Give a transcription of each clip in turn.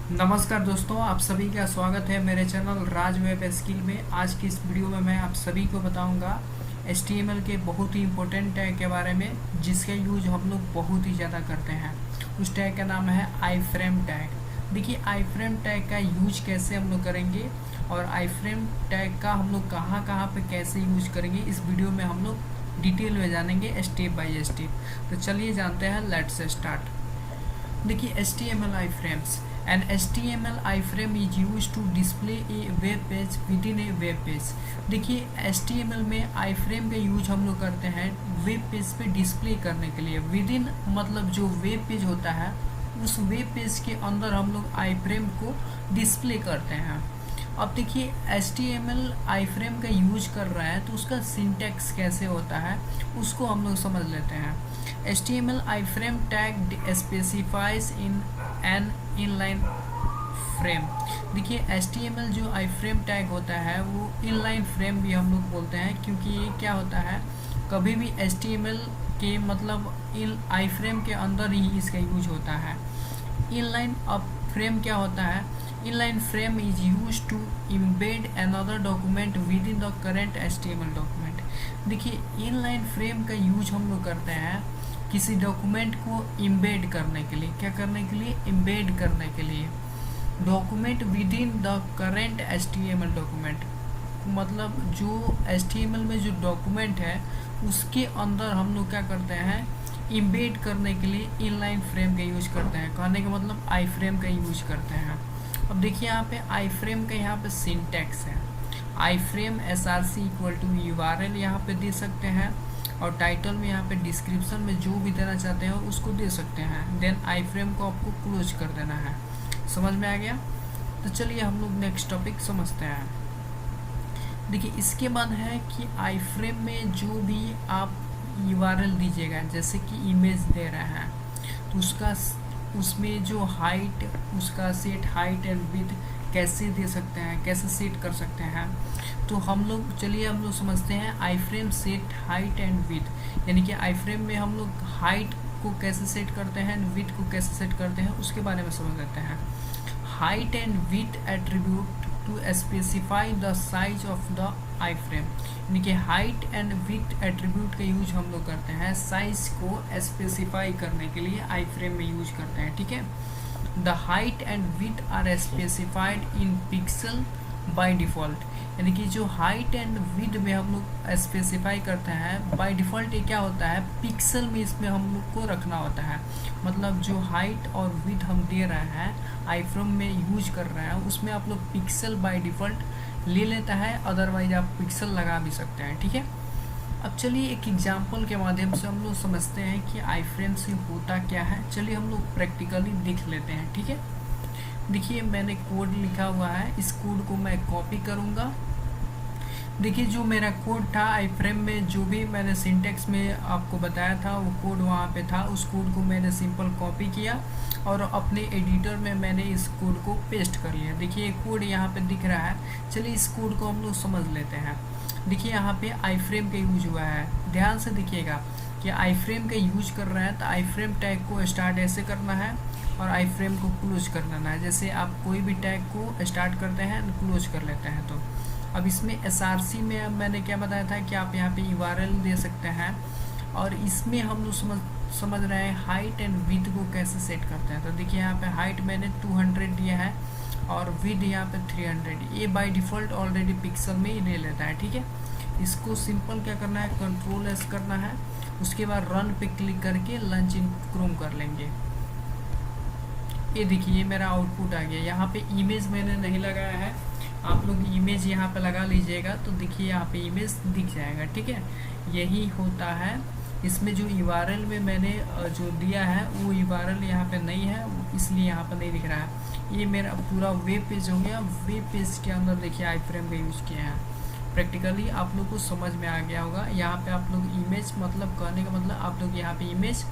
नमस्कार दोस्तों, आप सभी का स्वागत है मेरे चैनल राज वेब स्किल में। आज की इस वीडियो में मैं आप सभी को बताऊंगा HTML के बहुत ही इम्पोर्टेंट टैग के बारे में, जिसका यूज हम लोग बहुत ही ज़्यादा करते हैं। उस टैग का नाम है आई फ्रेम टैग। देखिए, आई फ्रेम टैग का यूज कैसे हम लोग करेंगे और आई फ्रेम टैग का हम लोग कहाँ कहाँ पे कैसे यूज करेंगे, इस वीडियो में हम लोग डिटेल में जानेंगे स्टेप बाय स्टेप। तो चलिए जानते हैं, लेट्स स्टार्ट। देखिए, HTML iframes. An HTML iframe is used to display a web page within a web page. देखिए, HTML में iframe का यूज हम लोग करते हैं वेब पेज पे डिस्प्ले करने के लिए। विदिन मतलब जो वेब पेज होता है, उस वेब पेज के अंदर हम लोग iframe को डिस्प्ले करते हैं। अब देखिए, HTML iframe का यूज कर रहा है तो उसका सिंटैक्स कैसे होता है उसको हम लोग समझ लेते हैं। HTML iframe tag specifies in an inline frame। देखिए, HTML जो iframe tag होता है वो inline frame भी हम लोग बोलते हैं, क्योंकि ये क्या होता है, कभी भी HTML के मतलब iframe के अंदर ही इसका यूज होता है। inline अब फ्रेम क्या होता है, inline frame is used to embed another document within the current HTML document। देखिए, inline frame का यूज हम लोग करते हैं किसी डॉक्यूमेंट को इम्बेड करने के लिए। क्या करने के लिए? इम्बेड करने के लिए। Document with in the current HTML document, मतलब जो HTML में जो डॉक्यूमेंट है उसके अंदर हम लोग क्या करते हैं, इम्बेड करने के लिए इनलाइन फ्रेम का यूज करते हैं। कहने का मतलब आई फ्रेम का यूज करते हैं। अब देखिए, यहाँ पे आई फ्रेम का यहाँ पे सिंटैक्स है। Iframe SRC equal to URL यहाँ पे दे सकते हैं, और टाइटल में यहाँ पे डिस्क्रिप्शन में जो भी देना चाहते हैं उसको दे सकते हैं। देन आई फ्रेम को आपको क्लोज कर देना है। समझ में आ गया? तो चलिए हम लोग नेक्स्ट टॉपिक समझते हैं। देखिए, इसके बाद है कि आई फ्रेम में जो भी आप URL दीजिएगा, जैसे कि इमेज दे रहे हैं तो उसमें जो हाइट, उसका सेट हाइट एंड विड्थ कैसे दे सकते हैं, कैसे सेट कर सकते हैं। तो हम लोग चलिए हम लोग समझते हैं iframe set height and width. यानी कि आई फ्रेम में हम लोग हाइट को कैसे सेट करते हैं, विड्थ को कैसे सेट करते हैं, उसके बारे में समझ लेते हैं। Height and width attribute to specify the size of the iframe. यानी कि हाइट एंड विड्थ एट्रीब्यूट का यूज हम लोग करते हैं साइज को स्पेसिफाई करने के लिए, आई फ्रेम में यूज करते हैं। ठीक है, the height and width are specified in pixel by default. यानी कि जो हाइट एंड विड्थ में हम लोग स्पेसिफाई करते हैं बाय डिफ़ॉल्ट, ये क्या होता है, पिक्सल में इसमें हम लोग को रखना होता है। मतलब जो हाइट और विड्थ हम दे रहे हैं आई फ्रेम में यूज कर रहे हैं, उसमें आप लोग पिक्सल बाय डिफ़ॉल्ट ले लेता है, अदरवाइज आप पिक्सल लगा भी सकते हैं। ठीक है, अब चलिए एक एग्जाम्पल के माध्यम से हम लोग समझते हैं कि आई फ्रेम से होता क्या है। चलिए हम लोग प्रैक्टिकली देख लेते हैं। ठीक है, देखिए मैंने कोड लिखा हुआ है, इस कोड को मैं कॉपी करूँगा। देखिए, जो मेरा कोड था आई फ्रेम में, जो भी मैंने सिंटेक्स में आपको बताया था वो कोड वहाँ पे था। उस कोड को मैंने सिंपल कॉपी किया और अपने एडिटर में मैंने इस कोड को पेस्ट कर लिया। देखिए, कोड यहाँ पे दिख रहा है। चलिए इस कोड को हम लोग समझ लेते हैं। देखिए, यहाँ पे आई फ्रेम का यूज हुआ है। ध्यान से देखिएगा कि आई फ्रेम का यूज कर रहे हैं तो आई फ्रेम टैग को स्टार्ट ऐसे करना है और आई फ्रेम को क्लोज कर देना है। जैसे आप कोई भी टैग को स्टार्ट करते हैं क्लोज कर लेते हैं। तो अब इसमें SRC में मैंने क्या बताया था कि आप यहाँ पे URL दे सकते हैं, और इसमें हम लोग समझ रहे हैं हाइट एंड विड्थ को कैसे सेट करते हैं। तो देखिए, यहाँ पे हाइट मैंने 200 दिया है और विड्थ यहाँ पे 300। ये बाय डिफ़ॉल्ट ऑलरेडी पिक्सल में ही ले लेता है। ठीक है, इसको सिंपल क्या करना है, Ctrl+S करना है, उसके बाद रन पे क्लिक करके लॉन्च इन क्रोम कर लेंगे। ये देखिए, ये मेरा आउटपुट आ गया। यहाँ पे इमेज मैंने नहीं लगाया है, आप लोग इमेज यहाँ पे लगा लीजिएगा तो देखिए यहाँ पे इमेज दिख जाएगा। ठीक है, यही होता है। इसमें जो URL में मैंने जो दिया है वो URL यहाँ पे नहीं है, इसलिए यहाँ पे नहीं दिख रहा है। ये मेरा पूरा वेब पेज हो गया। वेब पेज के अंदर देखिए आई फ्रेम का यूज़ किया है। प्रैक्टिकली आप लोग को समझ में आ गया होगा। यहाँ पे आप लोग इमेज, मतलब कहने का मतलब आप लोग यहाँ पे इमेज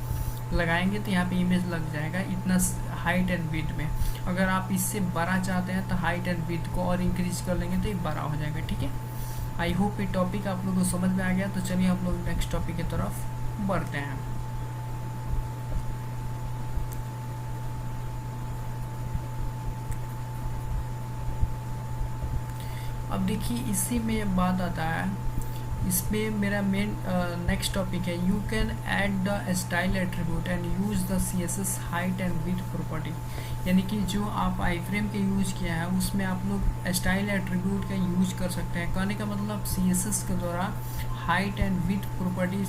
लगाएंगे तो यहाँ पे इमेज लग जाएगा इतना हाइट एंड विड्थ में। अगर आप इससे बड़ा चाहते हैं तो हाइट एंड विड्थ को और इंक्रीज कर लेंगे तो ये बड़ा हो जाएगा। ठीक है, आई होप ये टॉपिक आप लोगों को समझ में आ गया। तो चलिए हम लोग नेक्स्ट टॉपिक की तरफ बढ़ते हैं। अब देखिए इसी में बात आता है, इसमें मेरा मेन नेक्स्ट टॉपिक है, you can add the style attribute and use the CSS height and width property. यानी कि जो आप आई फ्रेम के यूज किया है उसमें आप लोग स्टाइल एट्रीब्यूट का यूज कर सकते हैं। कहने का मतलब CSS के द्वारा हाइट एंड विड्थ प्रॉपर्टीज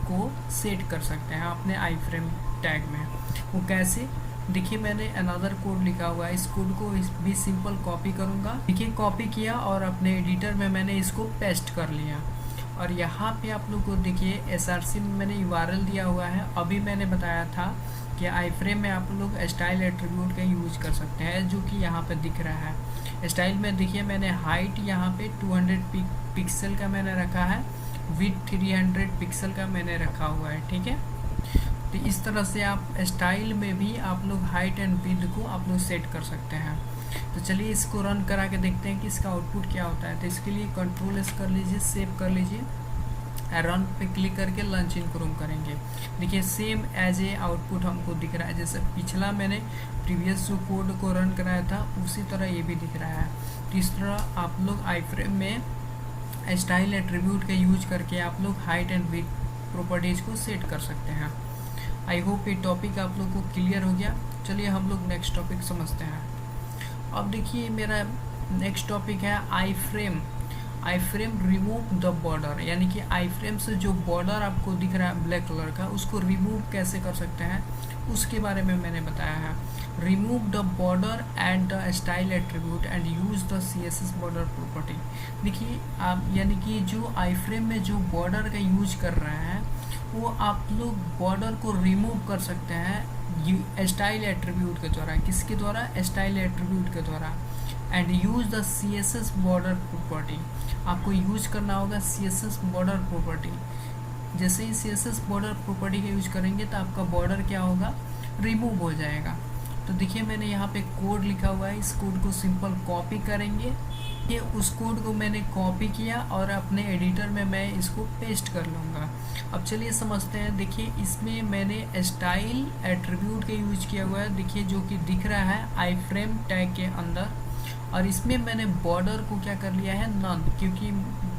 को सेट कर सकते हैं अपने आई फ्रेम टैग में। वो कैसे, देखिए मैंने अनदर कोड लिखा हुआ है, इस कोड को भी सिंपल कॉपी करूँगा। देखिए कॉपी किया और अपने एडिटर में मैंने इसको पेस्ट कर लिया। और यहाँ पे आप लोग को देखिए SRC में मैंने URL दिया हुआ है। अभी मैंने बताया था कि आई फ्रेम में आप लोग स्टाइल एट्रीब्यूट का यूज कर सकते हैं, जो कि यहाँ पे दिख रहा है। स्टाइल में देखिए मैंने हाइट यहाँ पे 200 पिक्सल का मैंने रखा है, विड्थ 300 पिक्सल का मैंने रखा हुआ है, ठीक है। तो इस तरह से आप स्टाइल में भी आप लोग हाइट एंड विड्थ को आप लोग सेट कर सकते हैं। तो चलिए इसको रन करा के देखते हैं कि इसका आउटपुट क्या होता है। तो इसके लिए Ctrl+S कर लीजिए, सेव कर लीजिए, रन पे क्लिक करके लॉन्च इन क्रोम करेंगे। देखिए सेम एज ए आउटपुट हमको दिख रहा है, जैसे पिछला मैंने प्रीवियस जो कोड को रन कराया था उसी तरह ये भी दिख रहा है। तो इस तरह आप लोग आई फ्रेम में स्टाइल एट्रीब्यूट का यूज करके आप लोग हाइट एंड विड्थ प्रॉपर्टीज को सेट कर सकते हैं। आई होप ये टॉपिक आप लोग को क्लियर हो गया। चलिए हम लोग नेक्स्ट टॉपिक समझते हैं। अब देखिए मेरा नेक्स्ट टॉपिक है iframe. Iframe remove the border, यानी कि आई फ्रेम से जो बॉर्डर आपको दिख रहा है ब्लैक कलर का, उसको रिमूव कैसे कर सकते हैं उसके बारे में मैंने बताया है। Remove the border at the style attribute and use the CSS border property. देखिए आप यानी कि जो आई फ्रेम में जो बॉर्डर का यूज कर रहे हैं वो आप लोग बॉर्डर को रिमूव कर सकते हैं स्टाइल एट्रीब्यूट के द्वारा। किसके द्वारा? स्टाइल एट्रीब्यूट के द्वारा। And use the CSS border property, आपको यूज करना होगा CSS बॉर्डर प्रॉपर्टी। जैसे ही CSS बॉर्डर प्रॉपर्टी का यूज करेंगे तो आपका बॉर्डर क्या होगा, रिमूव हो जाएगा। तो देखिए मैंने यहाँ पे कोड लिखा हुआ है, इस कोड को सिंपल कॉपी करेंगे। ये उस कोड को मैंने कॉपी किया और अपने एडिटर में मैं इसको पेस्ट कर लूँगा। अब चलिए समझते हैं। देखिए इसमें मैंने स्टाइल एट्रीब्यूट का यूज किया हुआ है, देखिए जो कि दिख रहा है आई फ्रेम टैग के अंदर। और इसमें मैंने बॉर्डर को क्या कर लिया है, नन, क्योंकि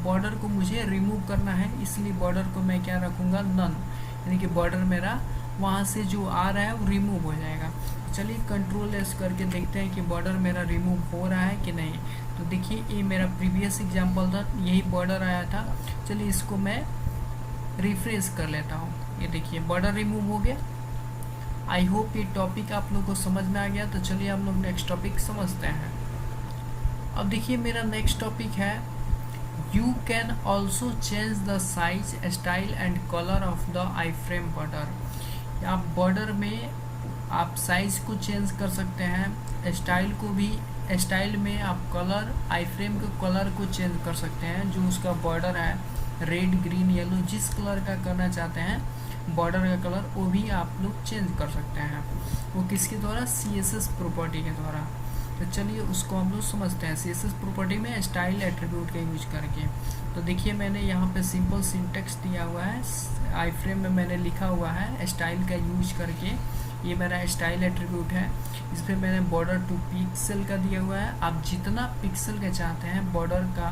बॉर्डर को मुझे रिमूव करना है, इसलिए बॉर्डर को मैं क्या रखूँगा, नन, यानी कि बॉर्डर मेरा वहाँ से जो आ रहा है वो रिमूव हो जाएगा। चलिए Ctrl+S करके देखते हैं कि बॉर्डर मेरा रिमूव हो रहा है कि नहीं। तो देखिए ये मेरा प्रीवियस एग्जांपल था, यही बॉर्डर आया था। चलिए इसको मैं रिफ्रेश कर लेता हूँ, ये देखिए बॉर्डर रिमूव हो गया। आई होप ये टॉपिक आप लोगों को समझ में आ गया। तो चलिए हम लोग नेक्स्ट टॉपिक समझते हैं। अब देखिए मेरा नेक्स्ट टॉपिक है, you can also change the size, style and colour of the I frame border. आप बॉर्डर में आप साइज़ को चेंज कर सकते हैं, स्टाइल को भी, स्टाइल में आप कलर, आई फ्रेम के कलर को चेंज कर सकते हैं। जो उसका बॉर्डर है रेड, ग्रीन, येलो, जिस कलर का करना चाहते हैं बॉर्डर का कलर, वो भी आप लोग चेंज कर सकते हैं। वो किसके द्वारा? CSS प्रॉपर्टी के द्वारा। तो चलिए उसको हम लोग समझते हैं। CSS प्रॉपर्टी में स्टाइल एट्रीब्यूट का यूज करके। तो देखिए मैंने यहाँ पे सिंपल सिंटेक्स दिया हुआ है, आई फ्रेम में मैंने लिखा हुआ है स्टाइल का यूज करके। ये मेरा स्टाइल एट्रीब्यूट है, इस पर मैंने बॉर्डर 2 पिक्सल का दिया हुआ है। आप जितना पिक्सल का चाहते हैं बॉर्डर का,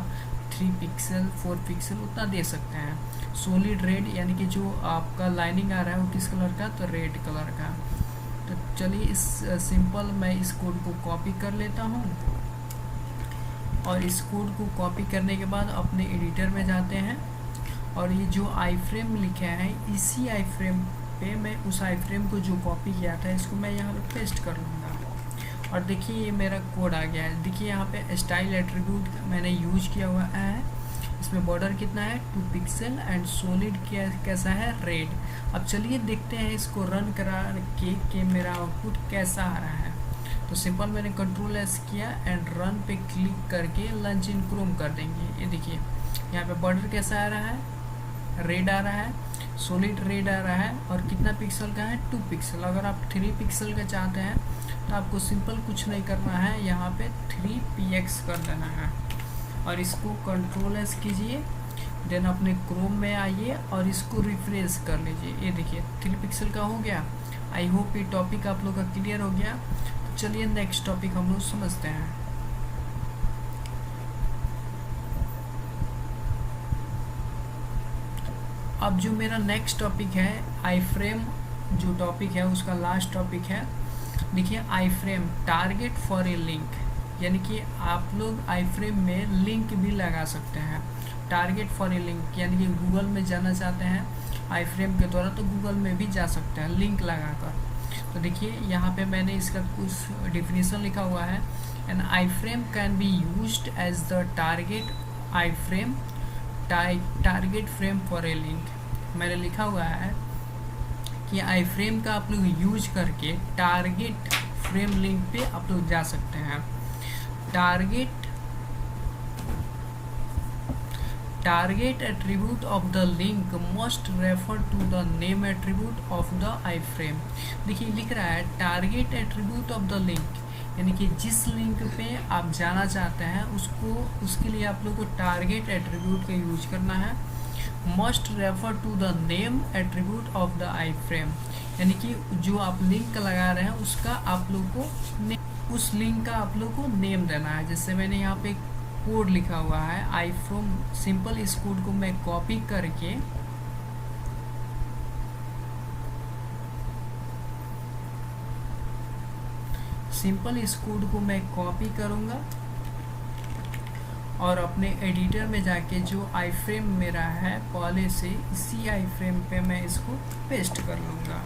3 पिक्सल 4 पिक्सल उतना दे सकते हैं। सॉलिड रेड, यानी कि जो आपका लाइनिंग आ रहा है वो किस कलर का, तो रेड कलर का। तो चलिए इस सिंपल मैं इस कोड को कॉपी कर लेता हूँ और इस कोड को कॉपी करने के बाद अपने एडिटर में जाते हैं और ये जो आई फ्रेम लिखे हैं इसी आई फ्रेम पे मैं उस आई फ्रेम को जो कॉपी किया था इसको मैं यहाँ पे पेस्ट कर लूँगा। और देखिए ये मेरा कोड आ गया है। देखिए यहाँ पे स्टाइल एट्रीब्यूट मैंने यूज किया हुआ है, इसमें बॉर्डर कितना है, 2 पिक्सल एंड सॉलिड कैसा है, रेड। अब चलिए देखते हैं इसको रन करा के मेरा आउटपुट कैसा आ रहा है। तो सिंपल मैंने Ctrl+S किया एंड रन पे क्लिक करके लॉन्च इन क्रोम कर देंगे। ये देखिए यहाँ पे बॉर्डर कैसा आ रहा है, रेड आ रहा है, सॉलिड रेड आ रहा है और कितना पिक्सल का है, 2 पिक्सल। अगर आप 3 पिक्सल का चाहते हैं तो आपको सिंपल कुछ नहीं करना है, यहाँ पे 3px कर देना है और इसको Ctrl+S कीजिए, देन अपने क्रोम में आइए और इसको रिफ्रेश कर लीजिए। ये देखिए 3 पिक्सल का हो गया। आई होप ये टॉपिक आप लोग का क्लियर हो गया। तो चलिए नेक्स्ट टॉपिक हम लोग समझते हैं। अब जो मेरा नेक्स्ट टॉपिक है आई फ्रेम, जो टॉपिक है उसका लास्ट टॉपिक है। देखिए iframe target for a link, यानी कि आप लोग आई फ्रेम में लिंक भी लगा सकते हैं। टारगेट फॉर ए लिंक यानी कि गूगल में जाना चाहते हैं आई फ्रेम के द्वारा, तो गूगल में भी जा सकते हैं लिंक लगाकर। तो देखिए यहाँ पे मैंने इसका कुछ डिफिनीशन लिखा हुआ है। An iframe can be used as the target iframe, target frame for a link. मैंने लिखा हुआ है कि आई फ्रेम का आप लोग यूज करके टारगेट फ्रेम लिंक पे आप लोग जा सकते हैं। Target attribute of the link must refer to the name attribute of the iframe. देखिए लिख रहा है target attribute of the link, यानी कि जिस लिंक पे आप जाना चाहते हैं उसके लिए आप लोग को टारगेट एट्रीब्यूट का यूज करना है। Must refer to the name attribute of the iframe, यानी कि जो आप लिंक लगा रहे हैं उसका आप लोग को उस लिंक का आप लोग को नेम देना है। जैसे मैंने यहाँ पे कोड लिखा हुआ है आई फ्रेम सिंपल, इस कोड को मैं कॉपी करके इस कोड को मैं कॉपी करूँगा और अपने एडिटर में जाके जो आई फ्रेम मेरा है पहले से, इसी आई फ्रेम पे मैं इसको पेस्ट कर लूँगा।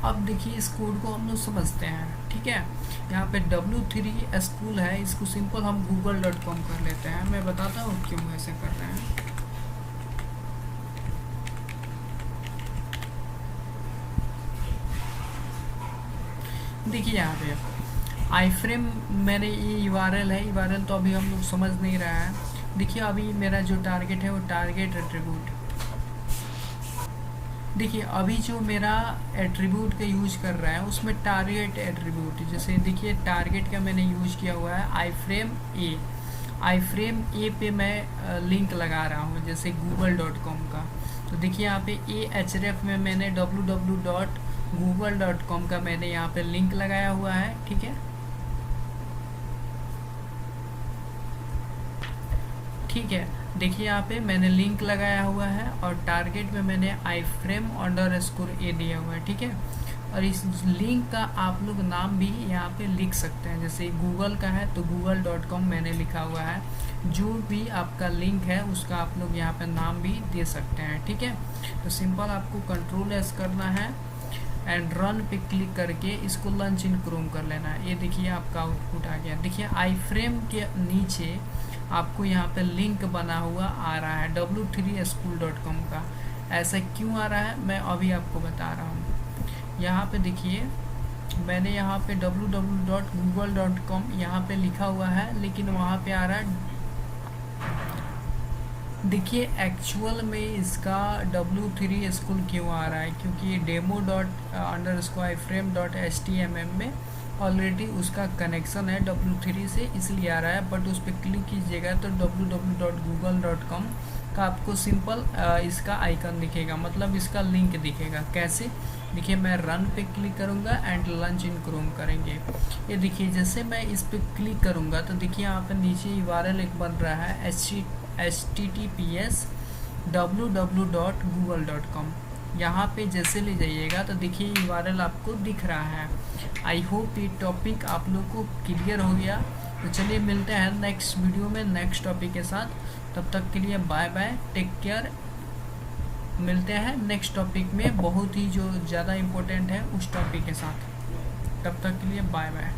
अब देखिए इस कोड को हम लोग समझते हैं, ठीक है। यहाँ पे W3 स्कूल है, इसको सिंपल हम google.com कर लेते हैं। मैं बताता हूँ क्यों ऐसे कर रहे हैं। देखिए यहाँ पे आई फ्रेम मेरे ये URL है, URL तो अभी हम लोग समझ नहीं रहा है। देखिए अभी मेरा जो टारगेट है वो टारगेट एट्रीब्यूट, देखिए अभी जो मेरा एट्रीब्यूट का यूज कर रहा है उसमें टारगेट एट्रीब्यूट, जैसे देखिए टारगेट का मैंने यूज किया हुआ है आई फ्रेम ए पे मैं लिंक लगा रहा हूँ जैसे google.com का। तो देखिए यहाँ पे ahref में मैंने www.google.com का मैंने यहाँ पे लिंक लगाया हुआ है, ठीक है। ठीक है, देखिए यहाँ पे मैंने लिंक लगाया हुआ है और टारगेट में मैंने आई फ्रेम _a दिया हुआ है, ठीक है। और इस लिंक का आप लोग नाम भी यहाँ पे लिख सकते हैं, जैसे गूगल का है तो google.com मैंने लिखा हुआ है। जो भी आपका लिंक है उसका आप लोग यहाँ पे नाम भी दे सकते हैं, ठीक है। तो सिंपल आपको Ctrl+S करना है एंड रन पे क्लिक करके इसको लॉन्च इन क्रोम कर लेना है। ये देखिए आपका आउटपुट आ गया। देखिए आई फ्रेम के नीचे आपको यहाँ पे लिंक बना हुआ आ रहा है w3school.com का। ऐसा क्यों आ रहा है मैं अभी आपको बता रहा हूँ। यहाँ पे देखिए मैंने यहाँ पे www.google.com यहाँ पे लिखा हुआ है, लेकिन वहाँ पे आ रहा है, देखिए एक्चुअल में इसका W3 स्कूल क्यों आ रहा है, क्योंकि demo._iframe.html में ऑलरेडी उसका कनेक्शन है W3 से, इसलिए आ रहा है। बट उस पर क्लिक कीजिएगा तो www.google.com का आपको सिंपल इसका आइकन दिखेगा, मतलब इसका लिंक दिखेगा। कैसे, देखिए मैं रन पे क्लिक करूँगा एंड लॉन्च इन क्रोम करेंगे। ये देखिए जैसे मैं इस पर क्लिक करूँगा तो देखिए यहाँ पर नीचे URL एक बन रहा है https www.google.com। यहाँ पे जैसे ले जाइएगा तो देखिए URL आपको दिख रहा है। आई होप ये टॉपिक आप लोग को क्लियर हो गया। तो चलिए मिलते हैं नेक्स्ट वीडियो में नेक्स्ट टॉपिक के साथ। तब तक के लिए बाय बाय, टेक केयर। मिलते हैं नेक्स्ट टॉपिक में, बहुत ही जो ज़्यादा इम्पोर्टेंट है उस टॉपिक के साथ। तब तक के लिए बाय बाय।